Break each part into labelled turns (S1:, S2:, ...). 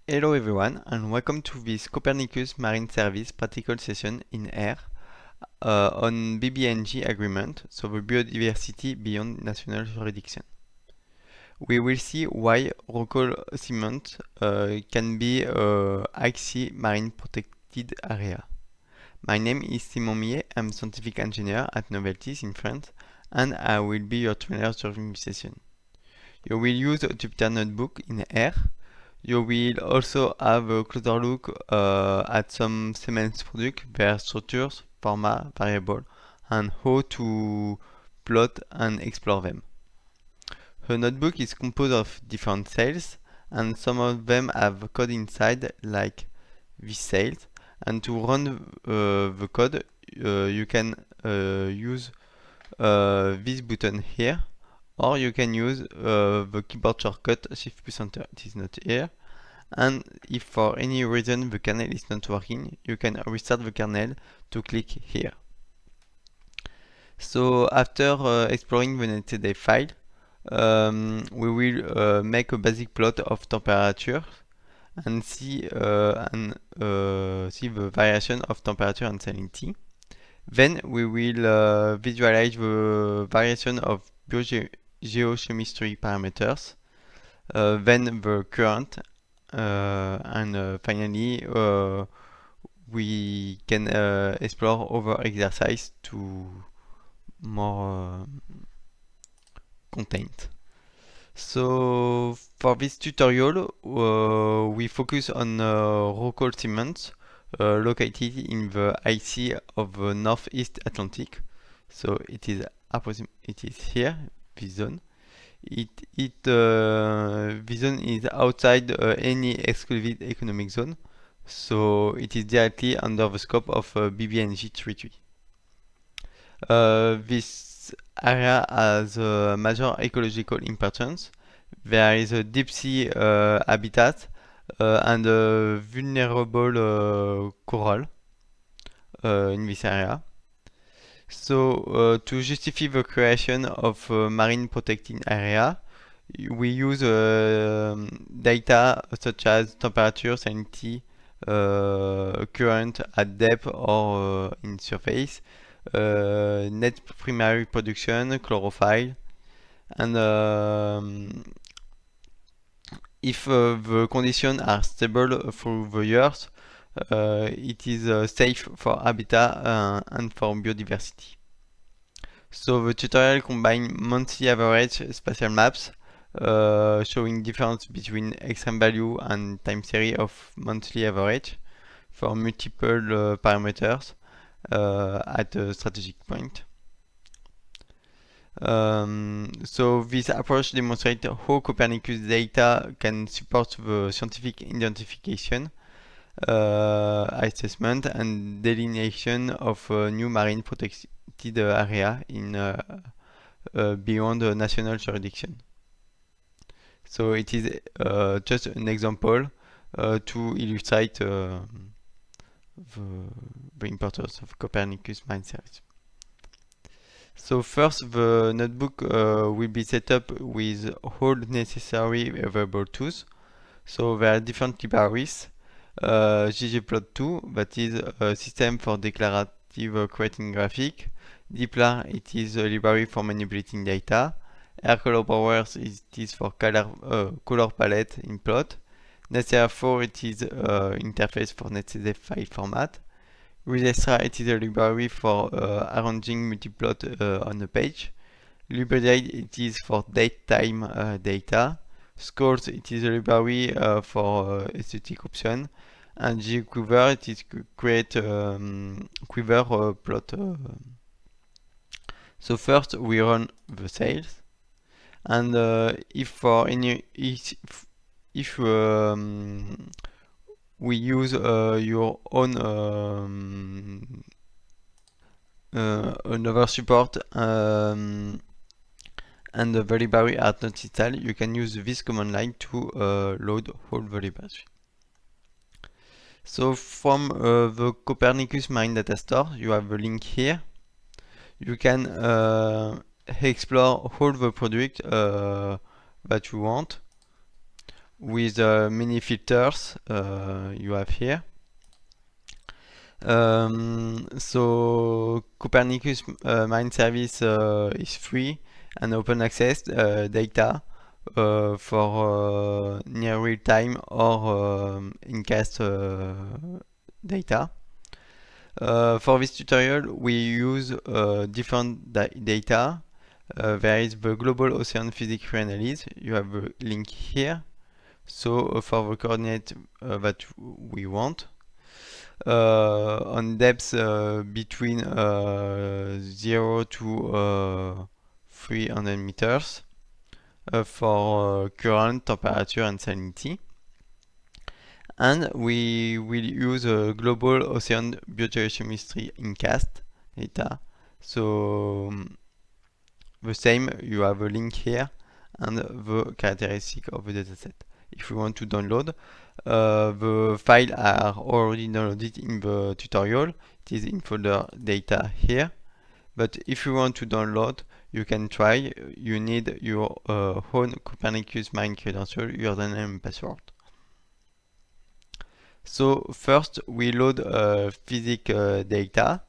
S1: Hello everyone and welcome to this Copernicus Marine Service practical session in air on BBNJ agreement, so the biodiversity beyond national jurisdiction. We will see why local cement can be a high-sea marine protected area. My name is Simon Millet, I'm scientific engineer at Noveltis in France and I will be your trainer during this session. You will use a Jupyter notebook in air. You will also have a closer look at some cement products, their structures, format, variable, and how to plot and explore them. The notebook is composed of different cells, and some of them have code inside, like these cells. And to run the code, you can use this button here, or you can use the keyboard shortcut Shift plus Enter. It is not here. And if for any reason the kernel is not working, you can restart the kernel to click here. So after exploring the netcd file, we will make a basic plot of temperature and see the variation of temperature and salinity. Then we will visualize the variation of geochemistry parameters, then the current, and finally we can explore other exercise to more content. So for this tutorial we focus on local cements located in the high sea of the Northeast Atlantic. So it is here, this zone. This zone is outside any exclusive economic zone, so it is directly under the scope of BBNJ Treaty. This area has a major ecological importance. There is a deep sea habitat and a vulnerable coral in this area. So to justify the creation of a marine protected area, we use data such as temperature, salinity, current at depth or in surface, net primary production, chlorophyll, and if the conditions are stable through the years, it is safe for habitat and for biodiversity. So the tutorial combines monthly average spatial maps showing difference between extreme value and time series of monthly average for multiple parameters at a strategic point. So this approach demonstrates how Copernicus data can support the scientific identification, assessment and delineation of new marine protected area in beyond national jurisdiction. So it is just an example to illustrate the importance of Copernicus Marine Service. So first, the notebook will be set up with all necessary available tools. So there are different libraries. ggplot2, that is a system for declarative creating graphic. dplyr, it is a library for manipulating data. AirColorPowers, it is for color palette in plot. NetCR4, it is interface for netcd file format. Regestra, it is a library for arranging multiplot on a page. LibreDate, it is for date time data. Scores, it is a library for aesthetic option. And gquiver, it is create quiver plot. So first we run the sales, and if for any if we use your own another support and the library are not installed, you can use this command line to load all the libraries. So from the Copernicus Marine Data Store, you have a link here. You can explore all the products that you want. with many filters you have here. So Copernicus Marine Service is free and open access data for near real time or in-cast data. For this tutorial, we use different data. There is the Global Ocean Physics Reanalysis. You have a link here. So for the coordinate that we want. On depths between 0 to 300 meters for current, temperature and salinity. And we will use a global ocean biogeochemistry incast data. So the same, you have a link here and the characteristic of the dataset. If you want to download, the files are already downloaded in the tutorial. It is in folder data here. But if you want to download, you can try. You need your own Copernicus Marine credential, username and password. So first we load physics data.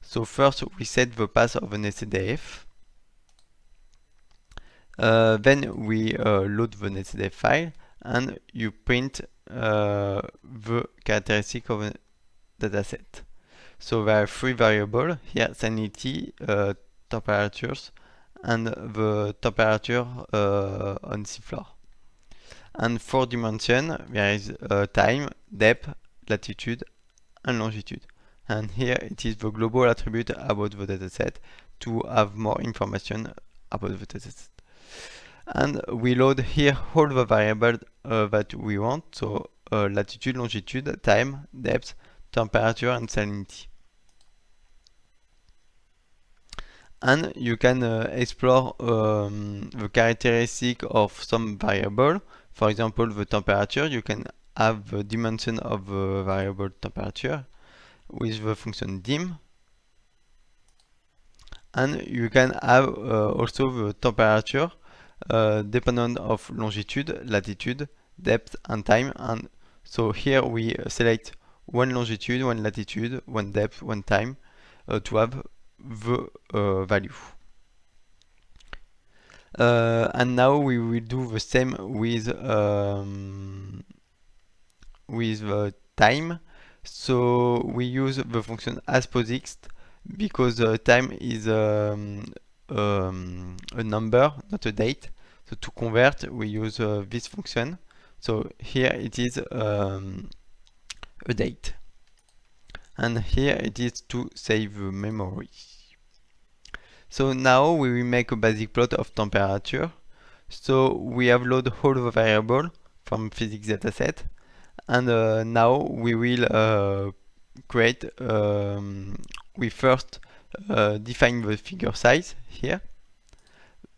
S1: So first we set the path of an SCDF. Then we load the SCDF file and you print the characteristic of a dataset. So there are three variables here: salinity, temperatures, and the temperature on seafloor. And 4 dimensions, there is time, depth, latitude, and longitude. And here it is the global attribute about the dataset to have more information about the dataset. And we load here all the variables that we want, so latitude, longitude, time, depth, temperature and salinity. And you can explore the characteristic of some variable. For example, the temperature, you can have the dimension of the variable temperature with the function dim. And you can have also the temperature dependent of longitude, latitude, depth and time. And so here we select one longitude, one latitude, one depth, one time to have the value. And now we will do the same with the time. So we use the function asPOSIX because time is a number, not a date. So to convert, we use this function. So here it is a date. And here it is to save memory. So now we will make a basic plot of temperature. So we have loaded all the variables from physics dataset. And now we will create, we first define the figure size here.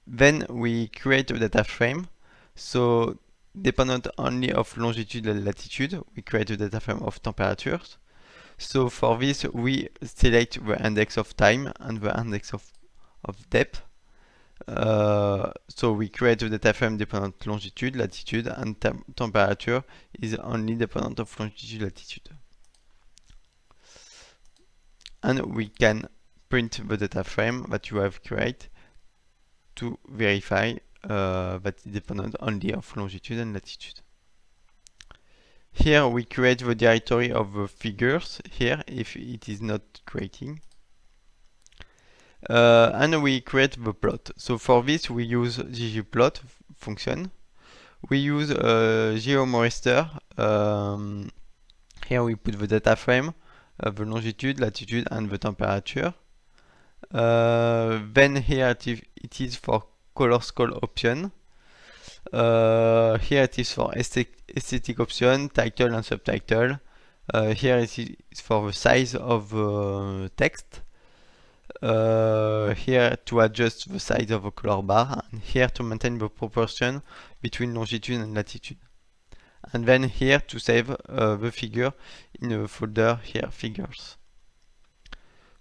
S1: Then we create a data frame. So dependent only of longitude and latitude, we create a data frame of temperatures. So for this we select the index of time and the index of depth. So we create a data frame dependent longitude, latitude, and temperature is only dependent of longitude, latitude. And we can print the data frame that you have created to verify that it's dependent only of longitude and latitude. Here we create the directory of the figures here if it is not creating. And we create the plot. So for this we use ggplot function. We use GeoMoisture. Here we put the data frame, the longitude, latitude and the temperature. Then here it is for color scale option. Here it is for aesthetic option, title and subtitle. Here it is for the size of text. Here to adjust the size of a color bar, and here to maintain the proportion between longitude and latitude. And then here to save the figure in a folder here, figures.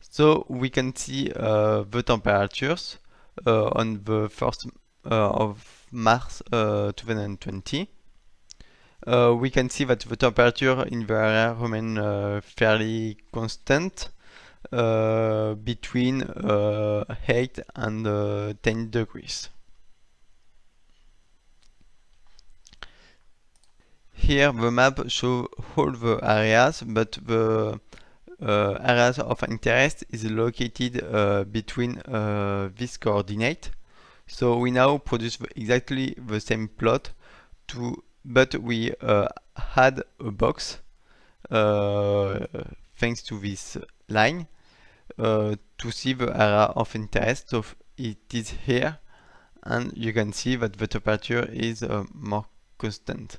S1: So we can see the temperatures on the 1st of March 2020. we can see that the temperature in the area remain fairly constant between 8 and 10 degrees. Here the map shows all the areas, but the areas of interest is located between this coordinate. So we now produce exactly the same plot, but we add a box thanks to this line to see the area of interest. So it is here, and you can see that the temperature is more constant.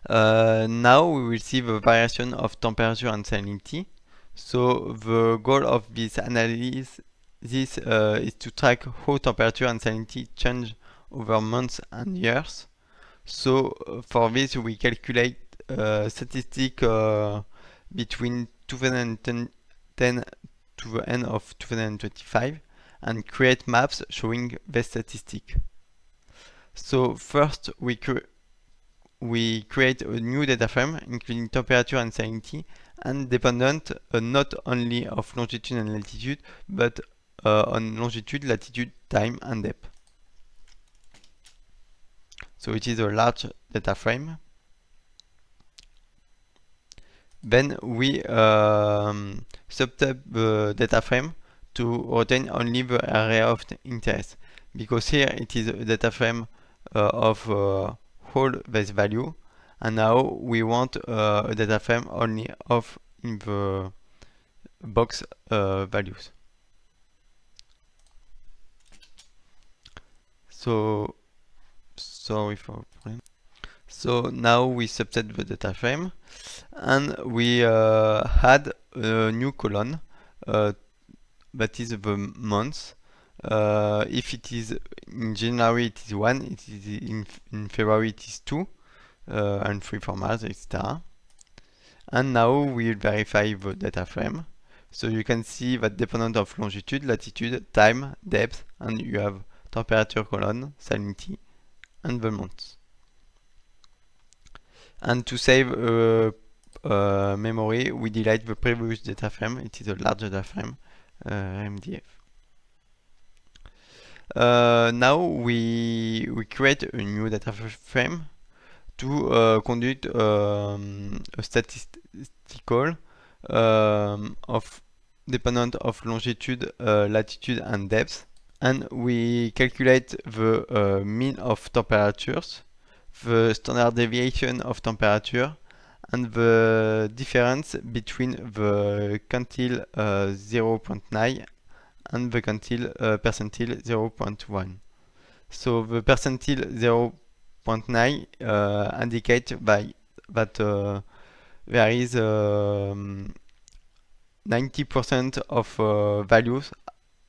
S1: Now we will see the variation of temperature and salinity. So the goal of this analysis is to track how temperature and salinity change over months and years. So for this we calculate statistic between 2010 to the end of 2025 and create maps showing the statistic. So first we create a new data frame including temperature and salinity and dependent not only of longitude and latitude but on longitude, latitude, time and depth. So it is a large data frame. Then we subtype the data frame to retain only the area of interest, because here it is a data frame of all this value, and now we want a data frame only of in the box values. So sorry for problem. So now we subset the data frame and we add a new column that is the month. If it is in January it is 1, it is in February it is 2, and 3 for March, etc. And now we will verify the data frame. So you can see that dependent of longitude, latitude, time, depth, and you have temperature column, salinity, and the months. And to save memory, we delete the previous data frame. It is a large data frame, MDF. Now we create a new data frame to conduct a statistical of dependent of longitude, latitude and depth, and we calculate the mean of temperatures, the standard deviation of temperature, and the difference between the quantile 0.9 and the quantile percentile 0.1. So the percentile 0.9 indicate that there is 90% of values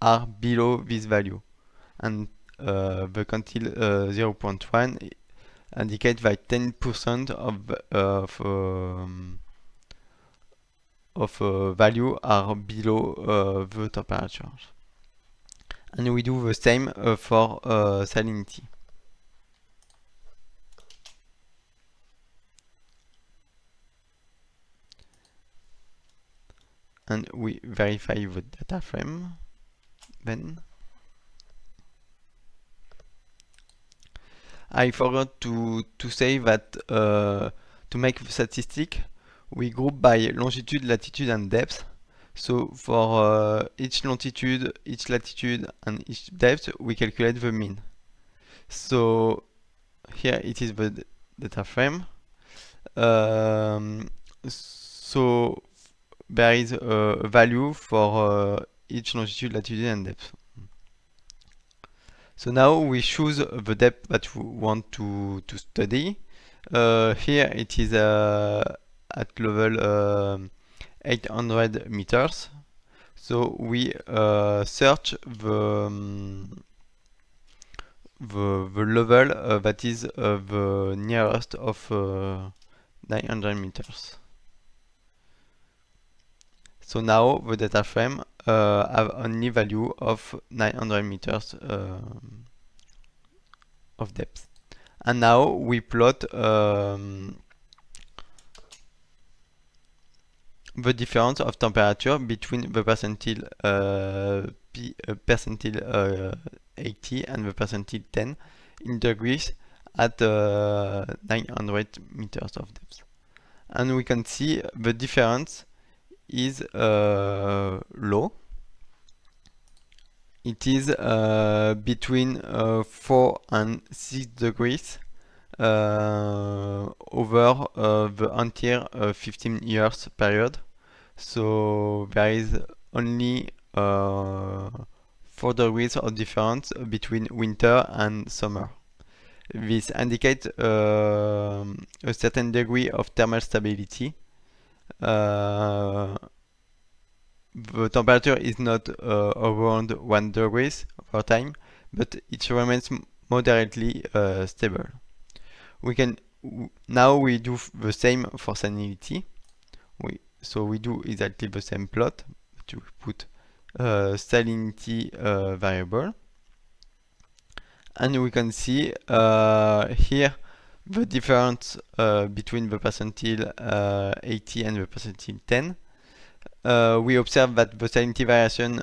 S1: are below this value, and the quantile 0.1 indicate that 10% of value are below the temperatures. And we do the same for salinity. And we verify the data frame. Then I forgot to say that to make the statistic, we group by longitude, latitude and depth. So for each longitude, each latitude and each depth, we calculate the mean. So here it is the data frame. So there is a value for each longitude, latitude and depth. So now we choose the depth that we want to study. Here it is at level 800 meters. So we search the level that is the nearest of 900 meters. So now the data frame have only value of 900 meters of depth. And now we plot the difference of temperature between the percentile percentile 80 and the percentile 10 in degrees at 900 meters of depth. And we can see the difference is low. It is between 4 and 6 degrees over the entire 15 years period. So there is only 4 degrees of difference between winter and summer. This indicates a certain degree of thermal stability. The temperature is not around 1 degrees over time, but it remains moderately stable. Now we do the same for salinity. So we do exactly the same plot, but we put salinity variable. And we can see here the difference between the percentile 80 and the percentile 10. We observe that the salinity variation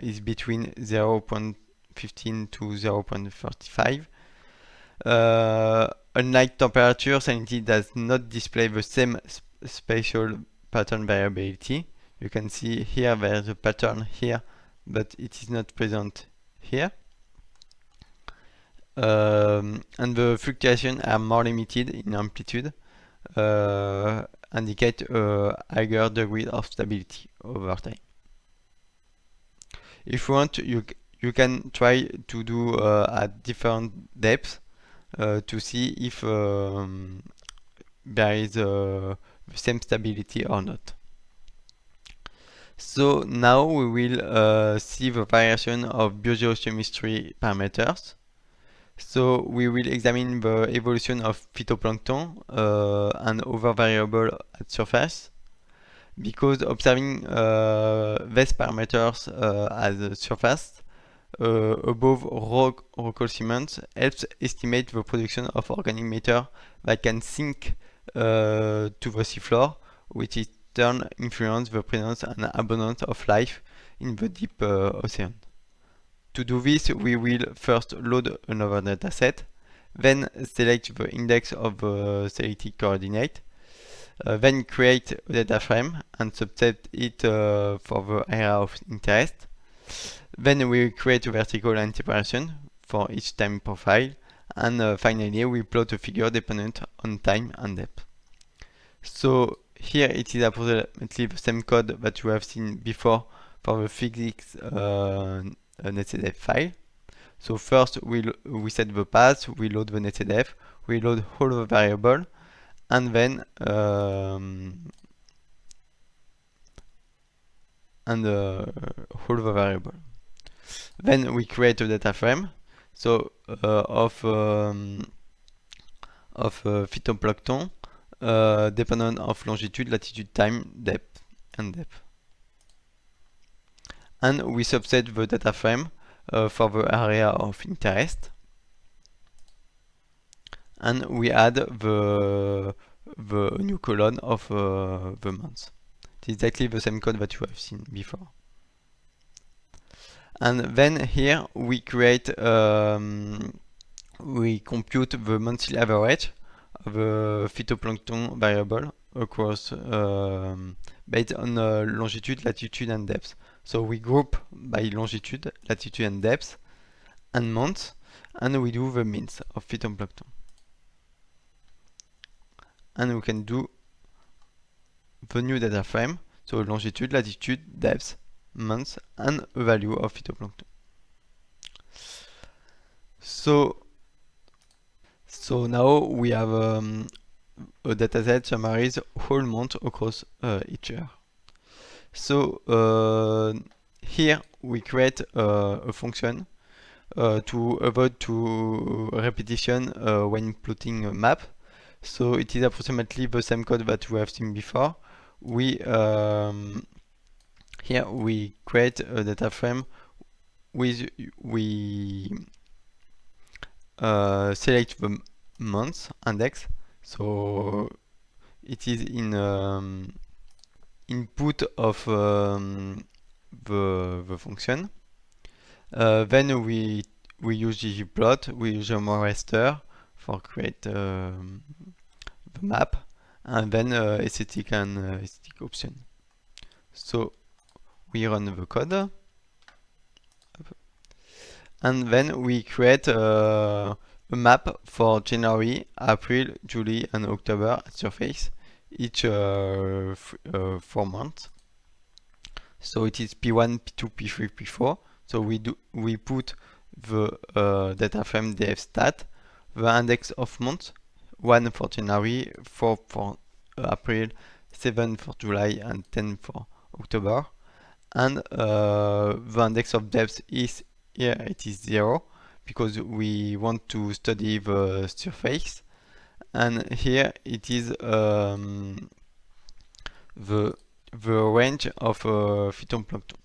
S1: is between 0.15 to 0.35. Unlike temperature, salinity does not display the same spatial pattern variability. You can see here there's a pattern here, but it is not present here. And the fluctuations are more limited in amplitude, indicate a higher degree of stability over time. If you want, you can try to do at different depths to see if there is the same stability or not. So now we will see the variation of biogeochemistry parameters. So we will examine the evolution of phytoplankton and other variables at surface, because observing these parameters at the surface above rock cements helps estimate the production of organic matter that can sink to the seafloor, which in turn influence the presence and abundance of life in the deep ocean. To do this, we will first load another dataset, then select the index of the selected coordinate, then create a data frame and subset it for the area of interest. Then we create a vertical line separation for each time profile, and finally we plot a figure dependent on time and depth. So here it is approximately the same code that you have seen before for the physics netcdf file. So first we set the path, we load the netcdf, we load all the variable, and then all the variable. Then we create a data frame, so of phytoplankton dependent of longitude, latitude, time, depth, and depth. And we subset the data frame for the area of interest, and we add the new column of the month. It's exactly the same code that you have seen before. And then here we create we compute the monthly average of the phytoplankton variable across based on longitude, latitude, and depth. So we group by longitude, latitude, and depth, and month, and we do the means of phytoplankton. And we can do the new data frame, so longitude, latitude, depth, month, and a value of phytoplankton. So now we have a dataset summarizes whole month across each year. So here we create a function to avoid repetition when plotting a map. So it is approximately the same code that we have seen before. Here we create a data frame with we select the month index. So it is in input of the function. Then we use ggplot, we use a raster for create the map, and then aesthetic and aesthetic option. So we run the code, and then we create a map for January, April, July, and October at surface, each 4 months. So it is P1, P2, P3, P4. So we put the data frame df stat, the index of months, 1 for January, 4 for April, 7 for July, and 10 for October. And the index of depth is here, it is 0 because we want to study the surface. And here it is the range of phytoplankton.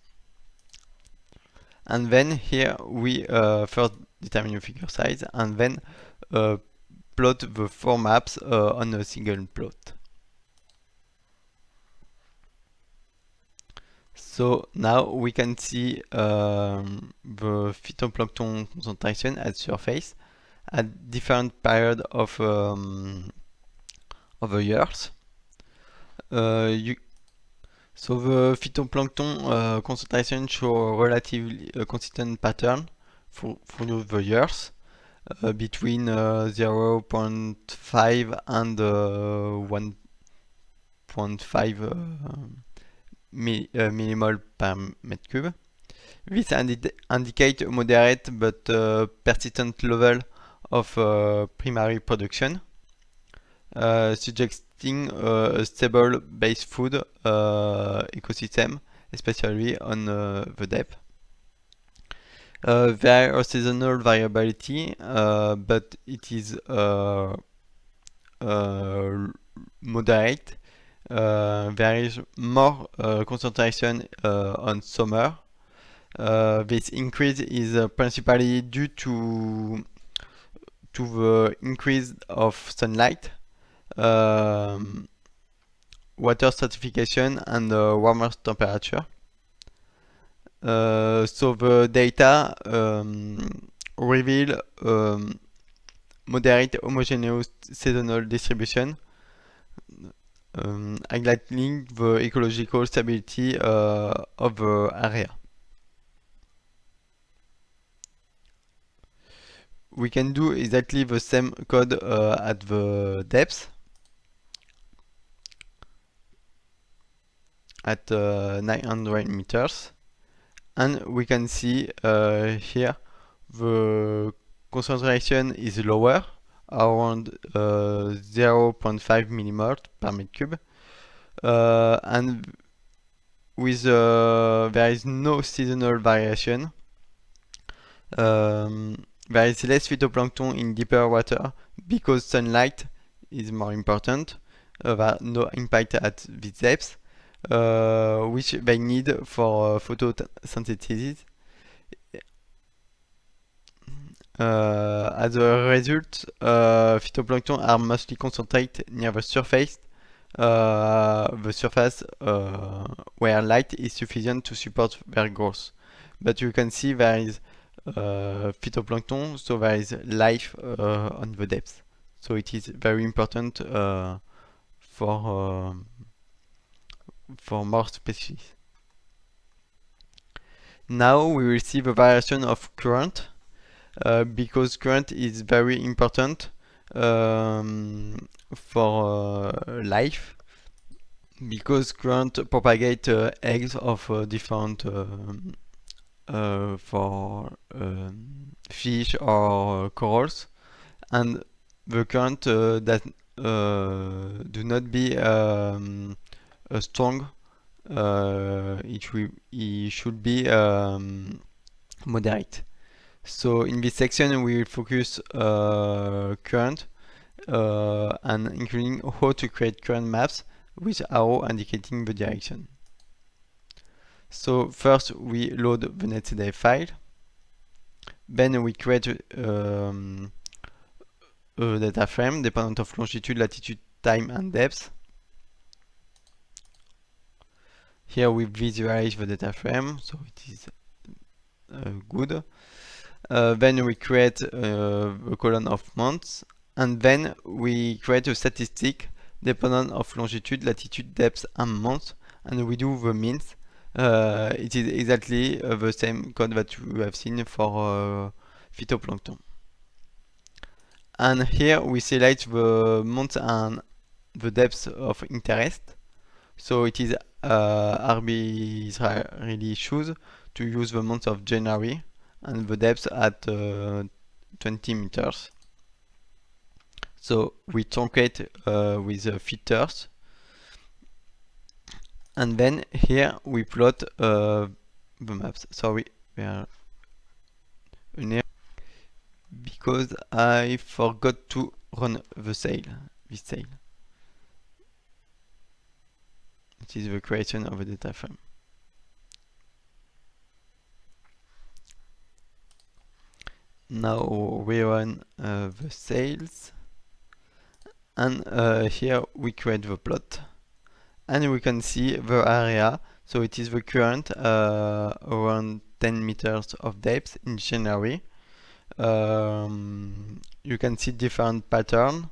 S1: And then here we first determine the figure size and then plot the 4 maps on a single plot. So now we can see the phytoplankton concentration at surface at different period of the years. So the phytoplankton concentration show a relatively consistent pattern through the years between 0.5 and 1.5 millimole per meter cube. This indicates a moderate but persistent level of primary production, suggesting a stable base food ecosystem, especially on the depth. There are seasonal variability, but it is moderate. There is more concentration on summer. This increase is principally due to the increase of sunlight, water stratification, and warmer temperature. So the data reveal moderate homogeneous seasonal distribution, highlighting the ecological stability of the area. We can do exactly the same code at the depth, at 900 meters, and we can see here the concentration is lower, around 0.5 millimole per meter cube, and with there is no seasonal variation. There is less phytoplankton in deeper water because sunlight is more important. There no impact at this depth, which they need for photosynthesis. As a result, phytoplankton are mostly concentrated near the surface where light is sufficient to support their growth. But you can see there is phytoplankton, so there is life on the depth. So it is very important for more species. Now we will see the variation of current, because current is very important for life, because current propagate eggs of different for fish or corals, and the current that do not be strong. It should be moderate. So in this section we will focus current and including how to create current maps with arrow indicating the direction. So first we load the netcdf file, then we create a data frame dependent of longitude, latitude, time, and depth. Here we visualize the data frame, so it is good. Then we create a column of months, and then we create a statistic dependent of longitude, latitude, depth, and month, and we do the means. It is exactly the same code that we have seen for phytoplankton. And here we select the month and the depth of interest. So it is arbitrarily choose to use the month of January and the depth at 20 meters. So we truncate with filters, and then here we plot the maps. Sorry, we are an error because I forgot to run this cell. It is the creation of a data frame. Now we run the cells, and here we create the plot, and we can see the area. So it is the current around 10 meters of depth in January. You can see different pattern.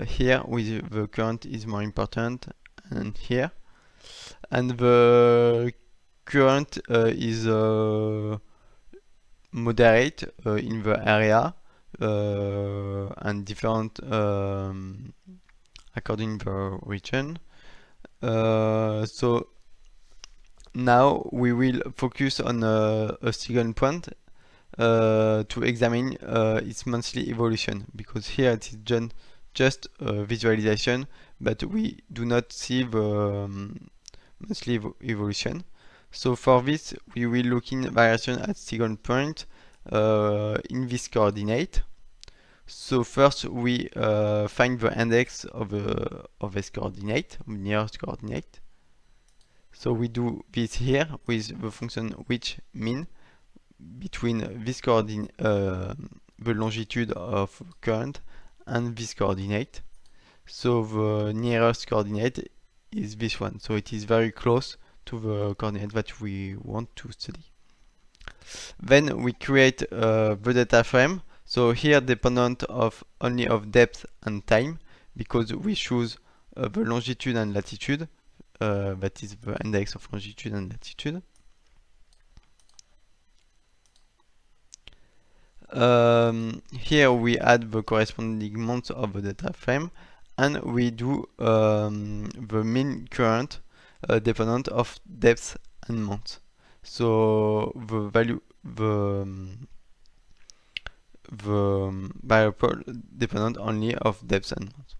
S1: Here with the current is more important, and here, and the current is moderate in the area and different according to the region. So now we will focus on a single point to examine its monthly evolution, because here it is just visualization, but we do not see the monthly evolution. So for this, we will look in variation at single point in this coordinate. So first we find the index of this coordinate, nearest coordinate. So we do this here with the function which mean between this coordinate, the longitude of current, and this coordinate. So the nearest coordinate is this one. So it is very close to the coordinate that we want to study. Then we create the data frame. So here dependent of only of depth and time, because we choose the longitude and latitude, that is the index of longitude and latitude. Here we add the corresponding months of the data frame, and we do the mean current dependent of depth and month. So the value, the variable dependent only of depth and month.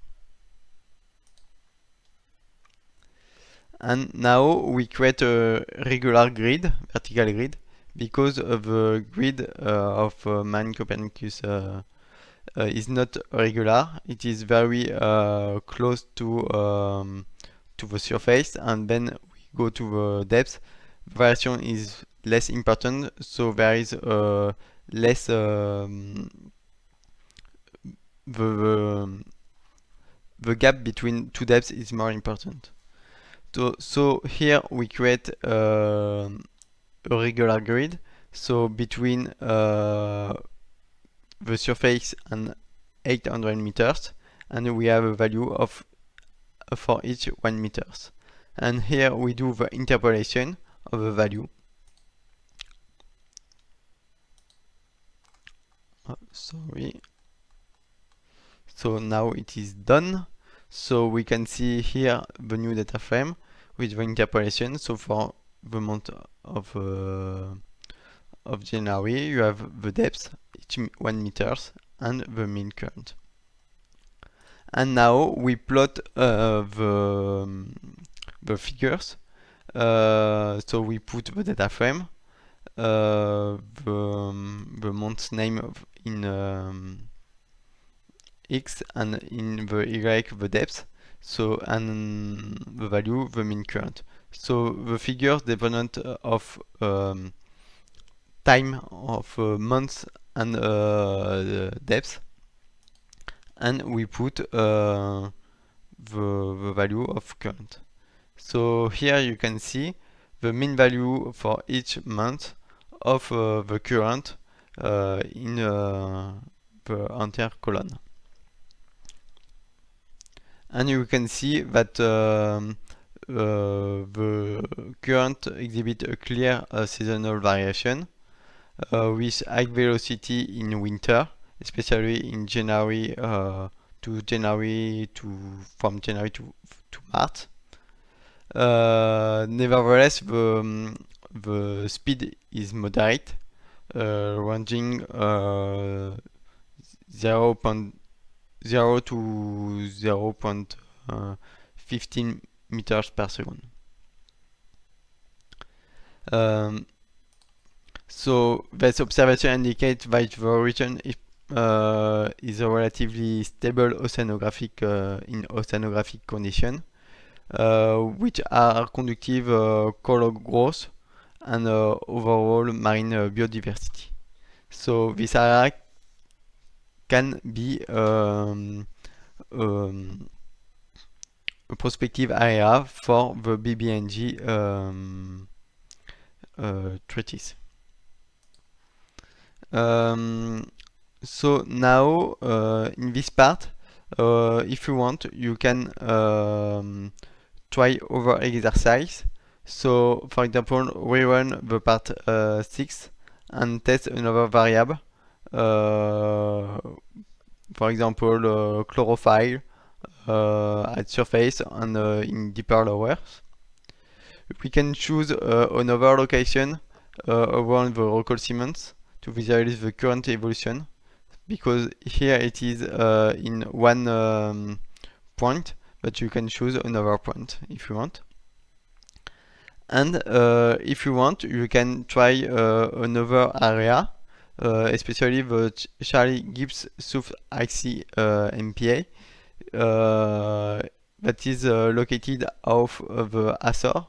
S1: And now we create a regular grid, vertical grid, because the grid of Marin Copernicus is not regular. It is very close to the surface, and then we go to the depth. Variation is less important, so there is less the gap between two depths is more important. So here we create a regular grid. So between the surface and 800 meters, and we have a value of for each 1 meters. And here we do the interpolation of the value. Oh, sorry. So now it is done. So we can see here the new data frame with the interpolation. So for the month of January, you have the depth, each 1 meters, and the mean current. And now we plot the figures. So we put the data frame, the month's name in X, and in the Y the depth, so, and the value the mean current. So the figures dependent of time of months and depth. and we put the value of current. So here you can see the mean value for each month of the current in the entire column. And you can see that the current exhibit a clear seasonal variation with high velocity in winter, especially in January to January to from January to March. Nevertheless, the speed is moderate, ranging 0.0 to 0.15 meters per second. So this observation indicates that the region is a relatively stable oceanographic in oceanographic condition, which are conducive coral growth and overall marine biodiversity. So this area can be a prospective area for the BBNG treaties. So now in this part, if you want, you can try other exercise. So for example, rerun the part 6 and test another variable. For example, chlorophyll at surface and in deeper layers. We can choose another location around the local cements to visualize the current evolution, because here it is in one point, but you can choose another point if you want. And if you want, you can try another area, especially the Charlie Gibbs South Axis MPA that is located off the Azores.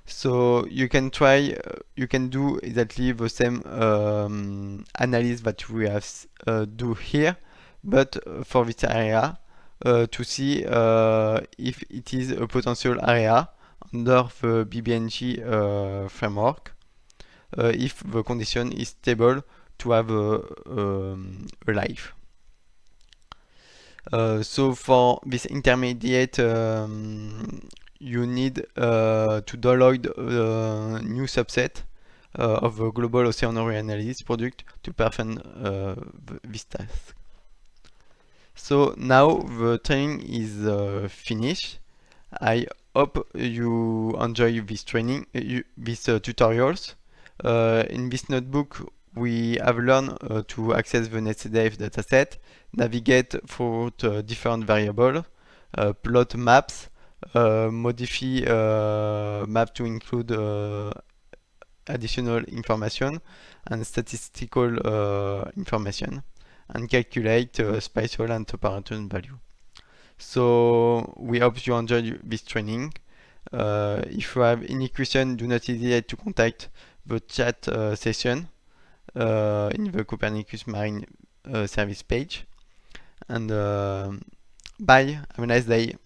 S1: So you can try, you can do exactly the same analysis that we have do here, but for this area to see if it is a potential area under the BBNG framework, if the condition is stable to have a life. So for this intermediate, you need to download a new subset of the global oceanography analysis product to perform this task. So now the training is finished. I hope you enjoy this training, these tutorials. In this notebook, we have learned to access the NetCDF dataset, navigate through different variables, plot maps, modify map to include additional information and statistical information, and calculate spatial and temperature value. So we hope you enjoyed this training. If you have any question, do not hesitate to contact the chat session in the Copernicus Marine Service page. And bye, have a nice day.